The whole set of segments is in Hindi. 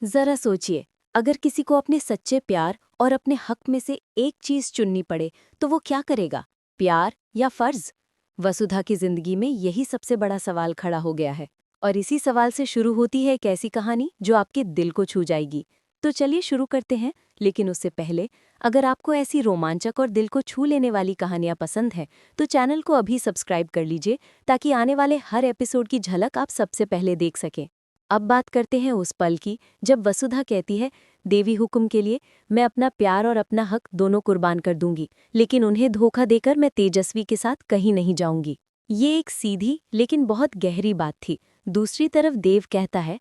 जरा सोचिए, अगर किसी को अपने सच्चे प्यार और अपने हक में से एक चीज चुननी पड़े तो वो क्या करेगा? प्यार या फर्ज? वसुधा की जिंदगी में यही सबसे बड़ा सवाल खड़ा हो गया है। और इसी सवाल से शुरू होती है एक ऐसी कहानी जो आपके दिल को छू जाएगी। तो चलिए शुरू करते हैं। लेकिन उससे पहले, अगर आपको ऐसी रोमांचक और दिल को छू लेने वाली कहानियां पसंद हैं तो चैनल को अभी सब्सक्राइब कर लीजिए, ताकि आने वाले हर एपिसोड की झलक आप सबसे पहले देख सकें। अब बात करते हैं उस पल की जब वसुधा कहती है, देवी हुक्म के लिए मैं अपना प्यार और अपना हक दोनों कुर्बान कर दूंगी, लेकिन उन्हें धोखा देकर मैं तेजस्वी के साथ कहीं नहीं जाऊंगी। ये एक सीधी लेकिन बहुत गहरी बात थी। दूसरी तरफ देव कहता है,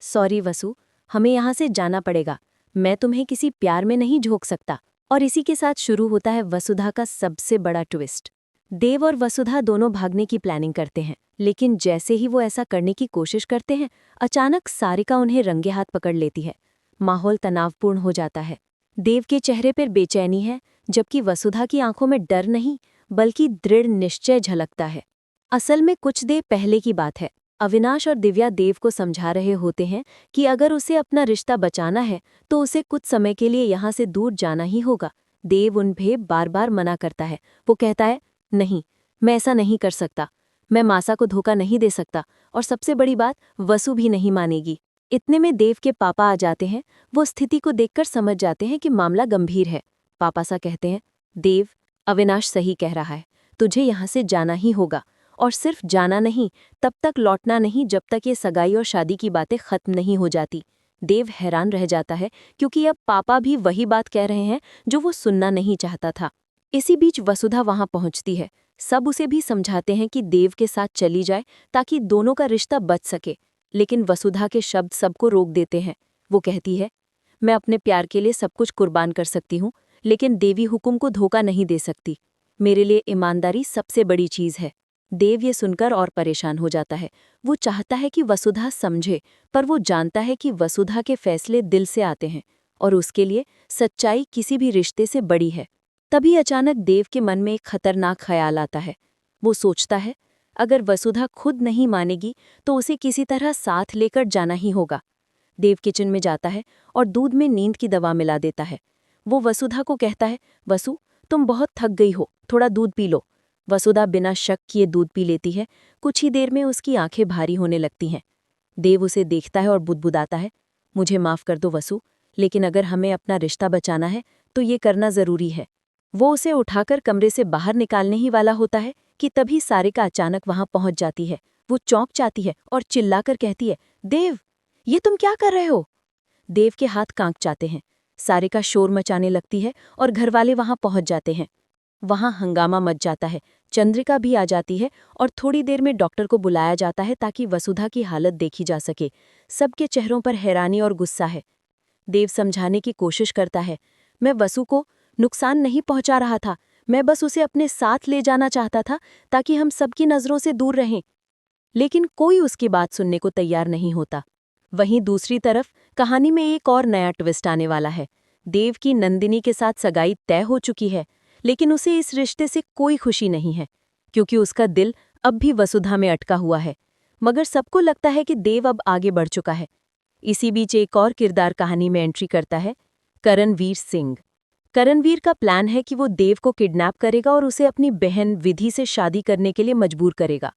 सॉरी वसु, हमें यहाँ से जाना पड़ेगा। मैं तुम्हें किसी प्यार में नहीं झोंक सकता। और इसी के साथ शुरू होता है वसुधा का सबसे बड़ा ट्विस्ट। देव और वसुधा दोनों भागने की प्लानिंग करते हैं, लेकिन जैसे ही वो ऐसा करने की कोशिश करते हैं, अचानक सारिका उन्हें रंगे हाथ पकड़ लेती है। माहौल तनावपूर्ण हो जाता है। देव के चेहरे पर बेचैनी है, जबकि वसुधा की आंखों में डर नहीं बल्कि दृढ़ निश्चय झलकता है। असल में कुछ देर पहले की बात है। अविनाश और दिव्या देव को समझा रहे होते हैं कि अगर उसे अपना रिश्ता बचाना है तो उसे कुछ समय के लिए यहाँ से दूर जाना ही होगा। देव उन्हें बार बार मना करता है। वो कहता है, नहीं, मैं ऐसा नहीं कर सकता। मैं मासा को धोखा नहीं दे सकता, और सबसे बड़ी बात, वसु भी नहीं मानेगी। इतने में देव के पापा आ जाते हैं। वो स्थिति को देखकर समझ जाते हैं कि मामला गंभीर है। पापा सा कहते हैं, देव, अविनाश सही कह रहा है, तुझे यहाँ से जाना ही होगा। और सिर्फ जाना नहीं, तब तक लौटना नहीं जब तक ये सगाई और शादी की बातें खत्म नहीं हो जाती। देव हैरान रह जाता है, क्योंकि अब पापा भी वही बात कह रहे हैं जो वो सुनना नहीं चाहता था। इसी बीच वसुधा वहां पहुंचती है। सब उसे भी समझाते हैं कि देव के साथ चली जाए ताकि दोनों का रिश्ता बच सके, लेकिन वसुधा के शब्द सबको रोक देते हैं। वो कहती है, मैं अपने प्यार के लिए सब कुछ कुर्बान कर सकती हूँ, लेकिन देवी हुकुम को धोखा नहीं दे सकती। मेरे लिए ईमानदारी सबसे बड़ी चीज है। देव ये सुनकर और परेशान हो जाता है। वो चाहता है कि वसुधा समझे, पर वो जानता है कि वसुधा के फैसले दिल से आते हैं, और उसके लिए सच्चाई किसी भी रिश्ते से बड़ी है। तभी अचानक देव के मन में एक खतरनाक ख्याल आता है। वो सोचता है, अगर वसुधा खुद नहीं मानेगी तो उसे किसी तरह साथ लेकर जाना ही होगा। देव किचन में जाता है और दूध में नींद की दवा मिला देता है। वो वसुधा को कहता है, वसु, तुम बहुत थक गई हो, थोड़ा दूध पी लो। वसुधा बिना शक किए दूध पी लेती है। कुछ ही देर में उसकी आंखें भारी होने लगती हैं। देव उसे देखता है और बुदबुदाता है, मुझे माफ कर दो वसु, लेकिन अगर हमें अपना रिश्ता बचाना है तो ये करना जरूरी है। वो उसे उठाकर कमरे से बाहर निकालने ही वाला होता है कि तभी सारिका अचानक वहां पहुंच जाती है। वो चौंक जाती है और चिल्लाकर कहती है, देव, ये तुम क्या कर रहे हो? देव के हाथ कांप जाते हैं। सारिका शोर मचाने लगती है और घरवाले वहां पहुंच जाते हैं। वहां हंगामा मच जाता है। चंद्रिका भी आ जाती है और थोड़ी देर में डॉक्टर को बुलाया जाता है ताकि वसुधा की हालत देखी जा सके। सबके चेहरों पर हैरानी और गुस्सा है। देव समझाने की कोशिश करता है, मैं वसु को नुकसान नहीं पहुंचा रहा था, मैं बस उसे अपने साथ ले जाना चाहता था ताकि हम सबकी नजरों से दूर रहें। लेकिन कोई उसकी बात सुनने को तैयार नहीं होता। वहीं दूसरी तरफ कहानी में एक और नया ट्विस्ट आने वाला है। देव की नंदिनी के साथ सगाई तय हो चुकी है, लेकिन उसे इस रिश्ते से कोई खुशी नहीं है, क्योंकि उसका दिल अब भी वसुधा में अटका हुआ है। मगर सबको लगता है कि देव अब आगे बढ़ चुका है। इसी बीच एक और किरदार कहानी में एंट्री करता है, करणवीर सिंह। करणवीर का प्लान है कि वो देव को किडनैप करेगा और उसे अपनी बहन विधि से शादी करने के लिए मजबूर करेगा।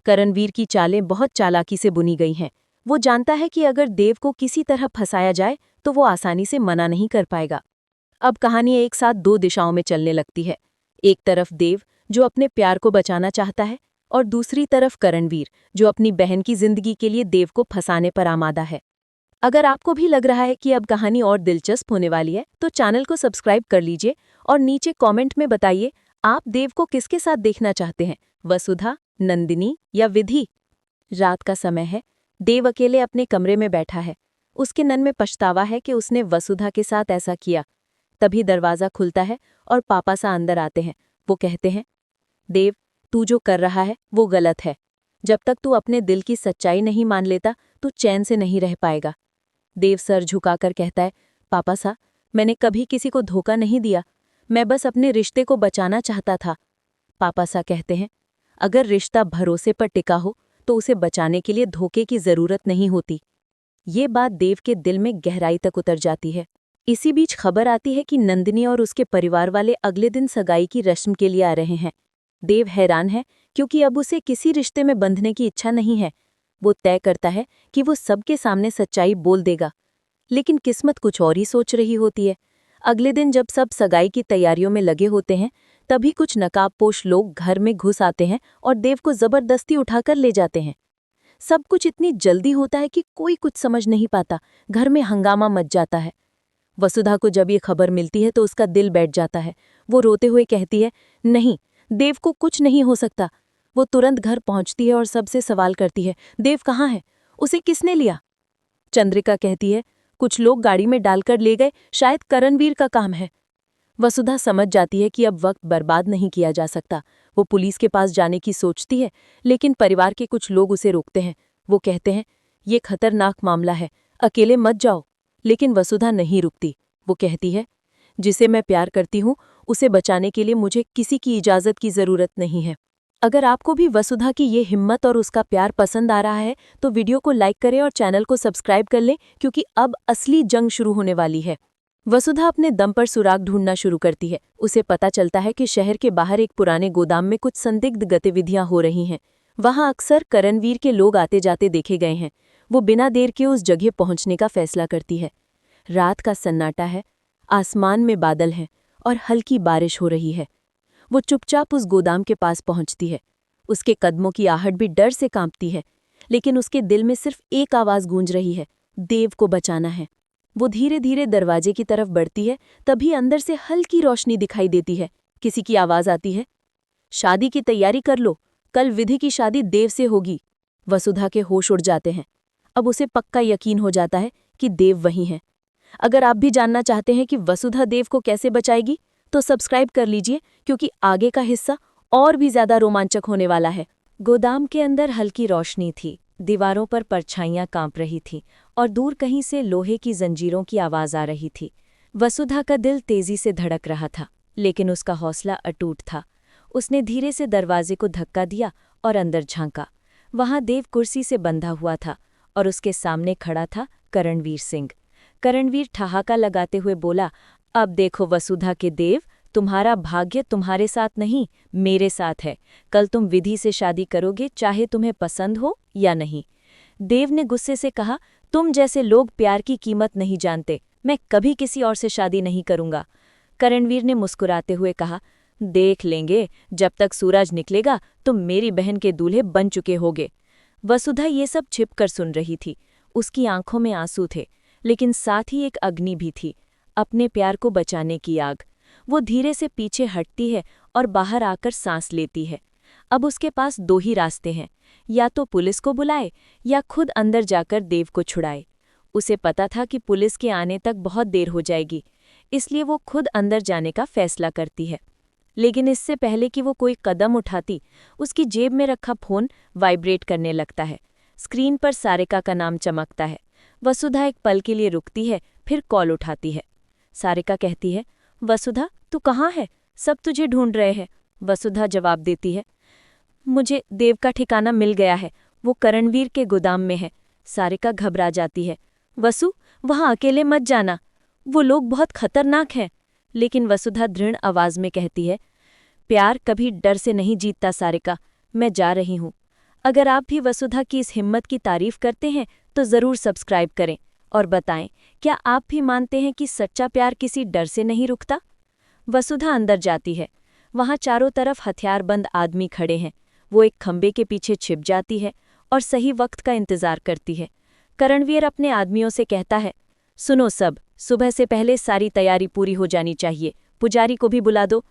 करणवीर की चालें बहुत चालाकी से बुनी गई हैं। वो जानता है कि अगर देव को किसी तरह फंसाया जाए तो वो आसानी से मना नहीं कर पाएगा। अब कहानी एक साथ दो दिशाओं में चलने लगती है। एक तरफ देव, जो अपने प्यार को बचाना चाहता है, और दूसरी तरफ करणवीर, जो अपनी बहन की जिंदगी के लिए देव को फंसाने पर आमादा है। अगर आपको भी लग रहा है कि अब कहानी और दिलचस्प होने वाली है, तो चैनल को सब्सक्राइब कर लीजिए और नीचे कमेंट में बताइए, आप देव को किसके साथ देखना चाहते हैं, वसुधा, नंदिनी या विधि? रात का समय है। देव अकेले अपने कमरे में बैठा है। उसके मन में पछतावा है कि उसने वसुधा के साथ ऐसा किया। तभी दरवाज़ा खुलता है और पापा सा अंदर आते हैं। वो कहते हैं, देव, तू जो कर रहा है वो गलत है। जब तक तू अपने दिल की सच्चाई नहीं मान लेता तो चैन से नहीं रह पाएगा। देव सर झुकाकर कहता है, पापा सा, मैंने कभी किसी को धोखा नहीं दिया। मैं बस अपने रिश्ते को बचाना चाहता था। पापा सा कहते हैं, अगर रिश्ता भरोसे पर टिका हो तो उसे बचाने के लिए धोखे की जरूरत नहीं होती। ये बात देव के दिल में गहराई तक उतर जाती है। इसी बीच खबर आती है कि नंदिनी और उसके परिवार वाले अगले दिन सगाई की रस्म के लिए आ रहे हैं। देव हैरान है क्योंकि अब उसे किसी रिश्ते में बंधने की इच्छा नहीं है। वो तय करता है कि वो सबके सामने सच्चाई बोल देगा, लेकिन किस्मत कुछ और ही सोच रही होती है। अगले दिन जब सब सगाई की तैयारियों में लगे होते हैं, तभी कुछ नकाबपोश लोग घर में घुस आते हैं और देव को जबरदस्ती उठाकर ले जाते हैं। सब कुछ इतनी जल्दी होता है कि कोई कुछ समझ नहीं पाता। घर में हंगामा मच जाता है। वसुधा को जब ये खबर मिलती है तो उसका दिल बैठ जाता है। वो रोते हुए कहती है, नहीं, देव को कुछ नहीं हो सकता। वो तुरंत घर पहुंचती है और सबसे सवाल करती है, देव कहाँ है? उसे किसने लिया? चंद्रिका कहती है, कुछ लोग गाड़ी में डालकर ले गए, शायद करणवीर का काम है। वसुधा समझ जाती है कि अब वक्त बर्बाद नहीं किया जा सकता। वो पुलिस के पास जाने की सोचती है, लेकिन परिवार के कुछ लोग उसे रोकते हैं। वो कहते हैं, ये खतरनाक मामला है, अकेले मत जाओ। लेकिन वसुधा नहीं रुकती। वो कहती है, जिसे मैं प्यार करती हूँ, उसे बचाने के लिए मुझे किसी की इजाज़त की ज़रूरत नहीं है। अगर आपको भी वसुधा की ये हिम्मत और उसका प्यार पसंद आ रहा है, तो वीडियो को लाइक करें और चैनल को सब्सक्राइब कर लें, क्योंकि अब असली जंग शुरू होने वाली है। वसुधा अपने दम पर सुराग ढूंढना शुरू करती है। उसे पता चलता है कि शहर के बाहर एक पुराने गोदाम में कुछ संदिग्ध गतिविधियां हो रही हैं। वहां अक्सर करणवीर के लोग आते जाते देखे गए हैं। वो बिना देर के उस जगह पहुंचने का फैसला करती है। रात का सन्नाटा है, आसमान में बादल हैं और हल्की बारिश हो रही है। वो चुपचाप उस गोदाम के पास पहुंचती है। उसके कदमों की आहट भी डर से कांपती है, लेकिन उसके दिल में सिर्फ एक आवाज़ गूंज रही है, देव को बचाना है। वो धीरे धीरे दरवाजे की तरफ बढ़ती है, तभी अंदर से हल्की रोशनी दिखाई देती है। किसी की आवाज़ आती है, शादी की तैयारी कर लो, कल विधि की शादी देव से होगी। वसुधा के होश उड़ जाते हैं। अब उसे पक्का यकीन हो जाता है कि देव वही हैं। अगर आप भी जानना चाहते हैं कि वसुधा देव को कैसे बचाएगी, तो सब्सक्राइब कर लीजिए, क्योंकि आगे का हिस्सा और भी ज्यादा रोमांचक होने वाला है। गोदाम के अंदर हल्की रोशनी थी, दीवारों पर परछाइयां कांप रही थीं और दूर कहीं से लोहे की जंजीरों की आवाज आ रही थी। वसुधा का दिल तेजी से धड़क रहा था, लेकिन उसका हौसला अटूट था। उसने धीरे से दरवाजे को धक्का दिया और अंदर झांका। वहां देव कुर्सी से बंधा हुआ था और उसके सामने खड़ा था करणवीर सिंह। करणवीर ठहाका लगाते हुए बोला, अब देखो वसुधा के देव, तुम्हारा भाग्य तुम्हारे साथ नहीं, मेरे साथ है। कल तुम विधि से शादी करोगे, चाहे तुम्हें पसंद हो या नहीं। देव ने गुस्से से कहा, तुम जैसे लोग प्यार की कीमत नहीं जानते। मैं कभी किसी और से शादी नहीं करूंगा। करणवीर ने मुस्कुराते हुए कहा, देख लेंगे, जब तक सूरज निकलेगा तुम मेरी बहन के दूल्हे बन चुके होगे। वसुधा ये सब छिपकर सुन रही थी। उसकी आंखों में आंसू थे, लेकिन साथ ही एक अग्नि भी थी, अपने प्यार को बचाने की आग। वो धीरे से पीछे हटती है और बाहर आकर सांस लेती है। अब उसके पास दो ही रास्ते हैं, या तो पुलिस को बुलाए या खुद अंदर जाकर देव को छुड़ाए। उसे पता था कि पुलिस के आने तक बहुत देर हो जाएगी, इसलिए वो खुद अंदर जाने का फैसला करती है। लेकिन इससे पहले कि वो कोई कदम उठाती, उसकी जेब में रखा फोन वाइब्रेट करने लगता है। स्क्रीन पर सारिका का नाम चमकता है। वसुधा एक पल के लिए रुकती है, फिर कॉल उठाती है। सारिका कहती है, वसुधा, तू कहाँ है? सब तुझे ढूंढ रहे हैं। वसुधा जवाब देती है, मुझे देव का ठिकाना मिल गया है, वो करणवीर के गोदाम में है। सारिका घबरा जाती है, वसु, वहाँ अकेले मत जाना, वो लोग बहुत खतरनाक हैं। लेकिन वसुधा दृढ़ आवाज में कहती है, प्यार कभी डर से नहीं जीतता सारिका, मैं जा रही हूँ। अगर आप भी वसुधा की इस हिम्मत की तारीफ करते हैं तो ज़रूर सब्सक्राइब करें और बताएं, क्या आप भी मानते हैं कि सच्चा प्यार किसी डर से नहीं रुकता? वसुधा अंदर जाती है। वहाँ चारों तरफ हथियारबंद आदमी खड़े हैं। वो एक खंबे के पीछे छिप जाती है और सही वक्त का इंतजार करती है। करणवीर अपने आदमियों से कहता है, सुनो सब, सुबह से पहले सारी तैयारी पूरी हो जानी चाहिए, पुजारी को भी बुला दो।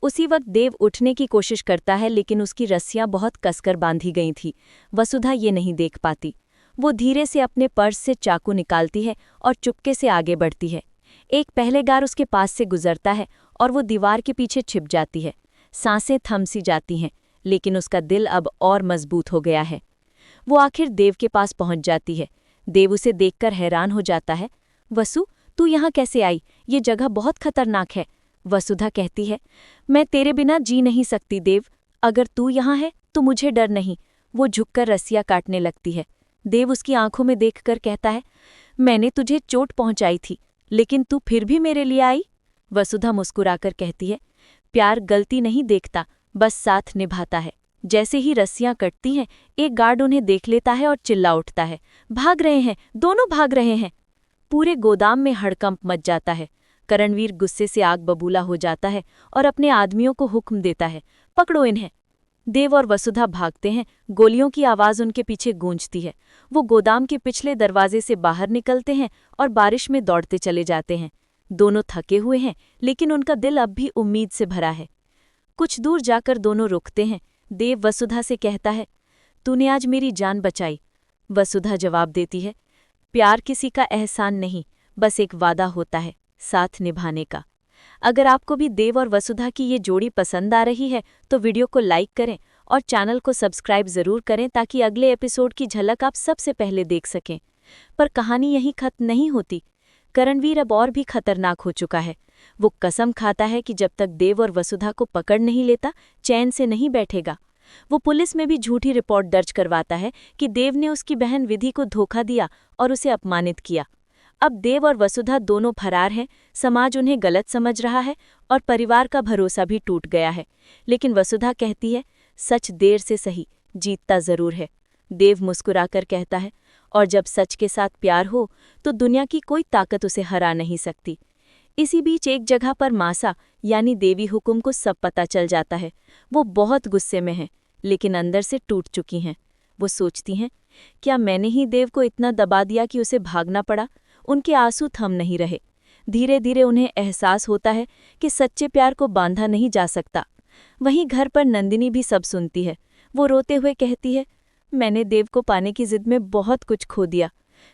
उसी वक्त देव उठने की कोशिश करता है, लेकिन उसकी रस्सियां बहुत कसकर बांधी गई थीं। वसुधा ये नहीं देख पाती। वो धीरे से अपने पर्स से चाकू निकालती है और चुपके से आगे बढ़ती है। एक पहरेदार उसके पास से गुजरता है और वो दीवार के पीछे छिप जाती है। सांसें थम सी जाती हैं, लेकिन उसका दिल अब और मजबूत हो गया है। वो आखिर देव के पास पहुंच जाती है। देव उसे देखकर हैरान हो जाता है। वसु, तू यहाँ कैसे आई? ये जगह बहुत खतरनाक है। वसुधा कहती है, मैं तेरे बिना जी नहीं सकती देव, अगर तू यहाँ है तो मुझे डर नहीं। वो झुककर रस्सियाँ काटने लगती है। देव उसकी आंखों में देखकर कहता है, मैंने तुझे चोट पहुंचाई थी, लेकिन तू फिर भी मेरे लिए आई। वसुधा मुस्कुराकर कहती है, प्यार गलती नहीं देखता, बस साथ निभाता है। जैसे ही रस्सियां कटती हैं, एक गार्ड उन्हें देख लेता है और चिल्ला उठता है, भाग रहे हैं, दोनों भाग रहे हैं। पूरे गोदाम में हड़कंप मच जाता है। करणवीर गुस्से से आग बबूला हो जाता है और अपने आदमियों को हुक्म देता है, पकड़ो इन्हें। देव और वसुधा भागते हैं, गोलियों की आवाज उनके पीछे गूंजती है। वो गोदाम के पिछले दरवाजे से बाहर निकलते हैं और बारिश में दौड़ते चले जाते हैं। दोनों थके हुए हैं, लेकिन उनका दिल अब भी उम्मीद से भरा है। कुछ दूर जाकर दोनों रुकते हैं। देव वसुधा से कहता है, तूने आज मेरी जान बचाई। वसुधा जवाब देती है, प्यार किसी का एहसान नहीं, बस एक वादा होता है, साथ निभाने का। अगर आपको भी देव और वसुधा की ये जोड़ी पसंद आ रही है तो वीडियो को लाइक करें और चैनल को सब्सक्राइब जरूर करें ताकि अगले एपिसोड की झलक आप सबसे पहले देख सकें। पर कहानी यहीं खत्म नहीं होती। करणवीर अब और भी खतरनाक हो चुका है। वो कसम खाता है कि जब तक देव और वसुधा को पकड़ नहीं लेता, चैन से नहीं बैठेगा। वो पुलिस में भी झूठी रिपोर्ट दर्ज करवाता है कि देव ने उसकी बहन विधि को धोखा दिया और उसे अपमानित किया। अब देव और वसुधा दोनों फरार हैं, समाज उन्हें गलत समझ रहा है और परिवार का भरोसा भी टूट गया है। लेकिन वसुधा कहती है, सच देर से सही, जीतता जरूर है। देव मुस्कुराकर कहता है, और जब सच के साथ प्यार हो तो दुनिया की कोई ताकत उसे हरा नहीं सकती। इसी बीच एक जगह पर मासा यानी देवी हुकुम को सब पता चल जाता है। वो बहुत गुस्से में हैं, लेकिन अंदर से टूट चुकी हैं। वो सोचती हैं, क्या मैंने ही देव को इतना दबा दिया कि उसे भागना पड़ा। उनके आंसू थम नहीं रहे। धीरे धीरे उन्हें एहसास होता है कि सच्चे प्यार को बांधा नहीं जा सकता। वहीं घर पर नंदिनी भी सब सुनती है। वो रोते हुए कहती है, मैंने देव को पाने की जिद में बहुत कुछ खो दिया।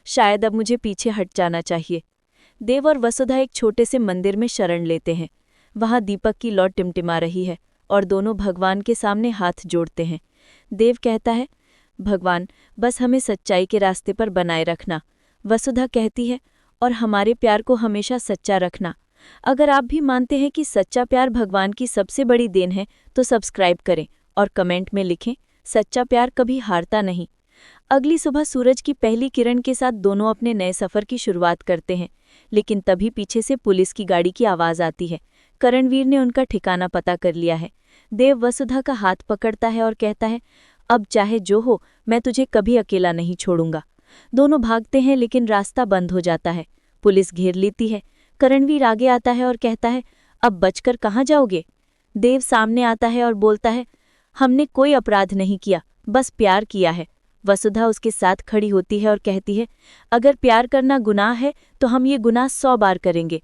शायद अब मुझे पीछे हट जाना चाहिए। देव और वसुधा एक छोटे से मंदिर में शरण लेते हैं। वहां दीपक की लौ टिमटिमा रही है और दोनों भगवान के सामने हाथ जोड़ते हैं। देव कहता है, भगवान, बस हमें सच्चाई के रास्ते पर बनाए रखना। वसुधा कहती है, और हमारे प्यार को हमेशा सच्चा रखना। अगर आप भी मानते हैं कि सच्चा प्यार भगवान की सबसे बड़ी देन है तो सब्सक्राइब करें और कमेंट में लिखें, सच्चा प्यार कभी हारता नहीं। अगली सुबह सूरज की पहली किरण के साथ दोनों अपने नए सफर की शुरुआत करते हैं, लेकिन तभी पीछे से पुलिस की गाड़ी की आवाज आती है। करणवीर ने उनका ठिकाना पता कर लिया है। देव वसुधा का हाथ पकड़ता है और कहता है, अब चाहे जो हो, मैं तुझे कभी अकेला नहीं छोड़ूंगा। दोनों भागते हैं, लेकिन रास्ता बंद हो जाता है। पुलिस घेर लेती है। करणवीर आगे आता है और कहता है, अब बचकर कहाँ जाओगे। देव सामने आता है और बोलता है, हमने कोई अपराध नहीं किया, बस प्यार किया है। वसुधा उसके साथ खड़ी होती है और कहती है, अगर प्यार करना गुनाह है तो हम ये गुनाह 100 बार करेंगे।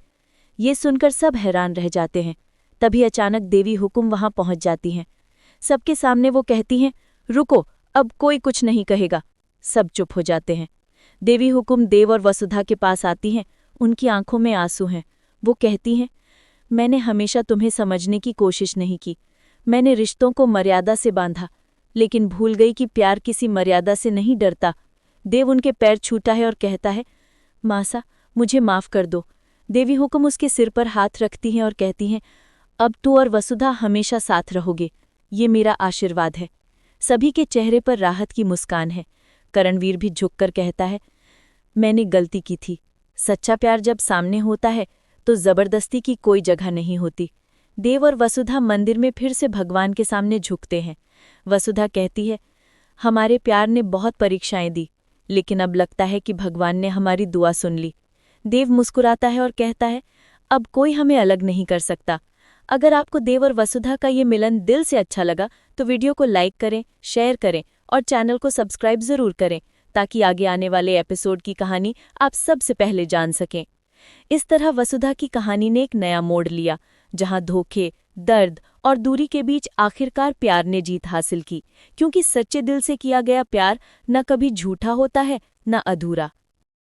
ये सुनकर सब हैरान रह जाते हैं। तभी अचानक देवी हुकुम वहां पहुंच जाती हैं। सबके सामने वो कहती हैं, रुको, अब कोई कुछ नहीं कहेगा। सब चुप हो जाते हैं। देवी हुकुम देव और वसुधा के पास आती हैं। उनकी आंखों में आंसू हैं। वो कहती हैं, मैंने हमेशा तुम्हें समझने की कोशिश नहीं की। मैंने रिश्तों को मर्यादा से बांधा, लेकिन भूल गई कि प्यार किसी मर्यादा से नहीं डरता। देव उनके पैर छूता है और कहता है, मासा, मुझे माफ कर दो। देवी हुकुम उसके सिर पर हाथ रखती हैं और कहती हैं, अब तू और वसुधा हमेशा साथ रहोगे, ये मेरा आशीर्वाद है। सभी के चेहरे पर राहत की मुस्कान है। करणवीर भी झुककर कहता है, मैंने गलती की थी। सच्चा प्यार जब सामने होता है तो जबरदस्ती की कोई जगह नहीं होती। देव और वसुधा मंदिर में फिर से भगवान के सामने झुकते हैं। वसुधा कहती है, हमारे प्यार ने बहुत परीक्षाएं दी, लेकिन अब लगता है कि भगवान ने हमारी दुआ सुन ली। देव मुस्कुराता है और कहता है, अब कोई हमें अलग नहीं कर सकता। अगर आपको देव और वसुधा का ये मिलन दिल से अच्छा लगा तो वीडियो को लाइक करें, शेयर करें और चैनल को सब्सक्राइब जरूर करें ताकि आगे आने वाले एपिसोड की कहानी आप सबसे पहले जान सकें। इस तरह वसुधा की कहानी ने एक नया मोड़ लिया, जहां धोखे, दर्द और दूरी के बीच आखिरकार प्यार ने जीत हासिल की, क्योंकि सच्चे दिल से किया गया प्यार न कभी झूठा होता है, न अधूरा।